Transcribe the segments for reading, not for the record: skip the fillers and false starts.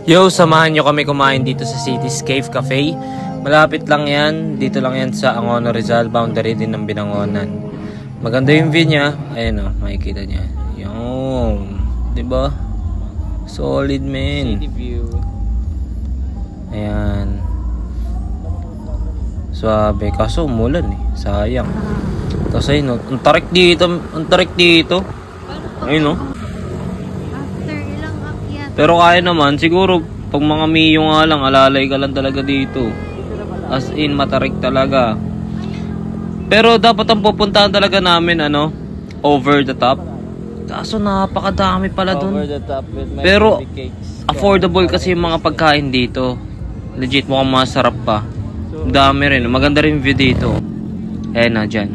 Yo, samahan nyo kami kumain dito sa Cityscape Cafe. Malapit lang yan. Dito lang yan sa Angono Rizal. Boundary din ng Binangonan. Maganda yung view niya. Ayun o, makikita niya. Yung, diba? Solid, man. City view. Ayan. Swabe. Kaso umulan eh. Sayang. Tapos ayun o. Ang tarik dito. Ang tarik dito. Ayun o. Pero kaya naman, siguro pag mga Mio nga lang, alalay ka lang talaga dito. As in, matarik talaga. Pero dapat ang pupuntahan talaga namin, ano, over the top. Kaso napakadami pala dun. Over the top with my pero cakes. Affordable kasi yung mga pagkain dito. Legit, mukhang masarap pa. Dami rin, maganda rin view dito. Ayan na, dyan.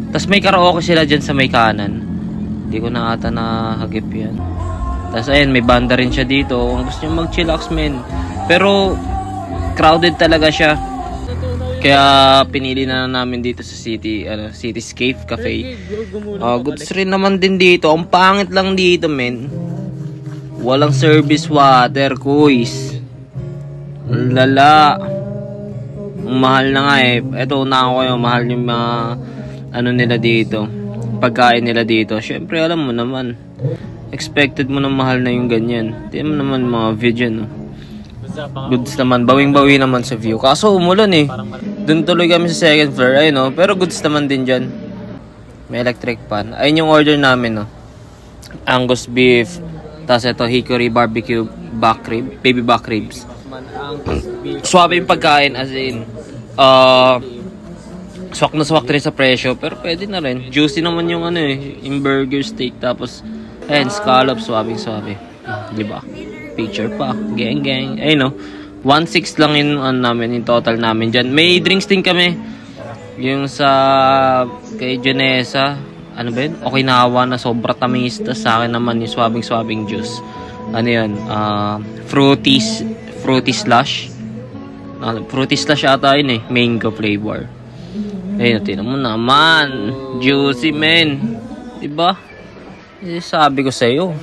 Tapos may karaoke sila dyan sa may kanan. Hindi ko na ata nahagip yan. Tapos ayun, may banda rin siya dito. Kung gusto nyo mag-chillax, men. Pero crowded talaga siya. Kaya pinili na namin dito sa Cityscape Cafe. Goods rin naman din dito. Ang pangit lang dito, men. Walang service water, kuys. Lala. Ang mahal na nga eh. Ito, una ko yung mahal yung mga ano nila dito. Pagkain nila dito. Syempre, alam mo naman. Expected mo na mahal na yung ganyan. Tingnan mo naman mga video, no? Goods naman. Bawing-bawi naman sa view. Kaso umulan eh. Doon tuloy kami sa second floor. Ayun, no? Pero goods naman din dyan. May electric pan. Ayun yung order namin, no? Angus beef. Tapos ito, hickory barbecue back rib. Baby back ribs. Swabe yung pagkain as in. Swak na swak rin sa presyo. Pero pwede na rin. Juicy naman yung ano eh. Yung burger steak. Tapos and scallop, suwabing suwabe. Diba? Picture pa. Gang gang. Ayun no. 1.6 lang yung namin, yung total namin dyan. May drinks din kami. Yung sa kay Janessa. Ano ba yun? Okinawa na sobra tamis. Tapos sa akin naman yung suwabing juice. Ano yun? Fruity slush. Fruity slush ata yun eh. Mango flavor. Ayun, tinan mo naman. Juicy, man. Diba? Sabi ko sa iyo.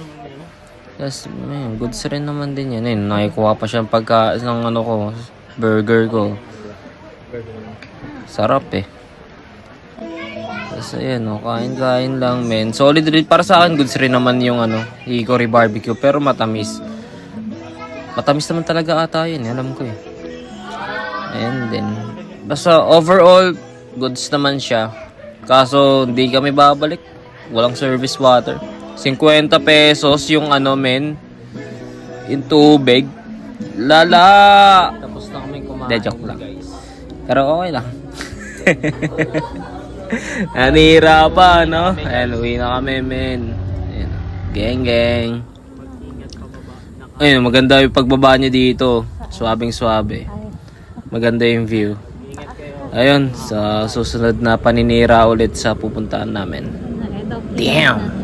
Tapos, goods rin naman din yan. Nakikuha pa siya pagka ng ano ko, burger ko. Sarap eh. Tapos ayan o, kain-kain lang, men. Solid rin. Para sa akin, goods rin naman yung ano, hickory barbecue. Pero matamis. Matamis naman talaga ata yun. Alam ko eh. Ayan din. Basta overall, goods naman siya. Kaso, hindi kami babalik. Walang service water. 50 pesos yung ano, men. Yung tubig. Lala! Tapos na kami kumain. De, joke lang. Pero okay lang. Nanira pa, no? Ayan, uwi na kami, men. Ayan. Gang, gang. Ayun, maganda yung pagbaba niya dito. Swabing swabe. Maganda yung view. Ayun, sa susunod na paninira ulit sa pupuntaan namin. Damn!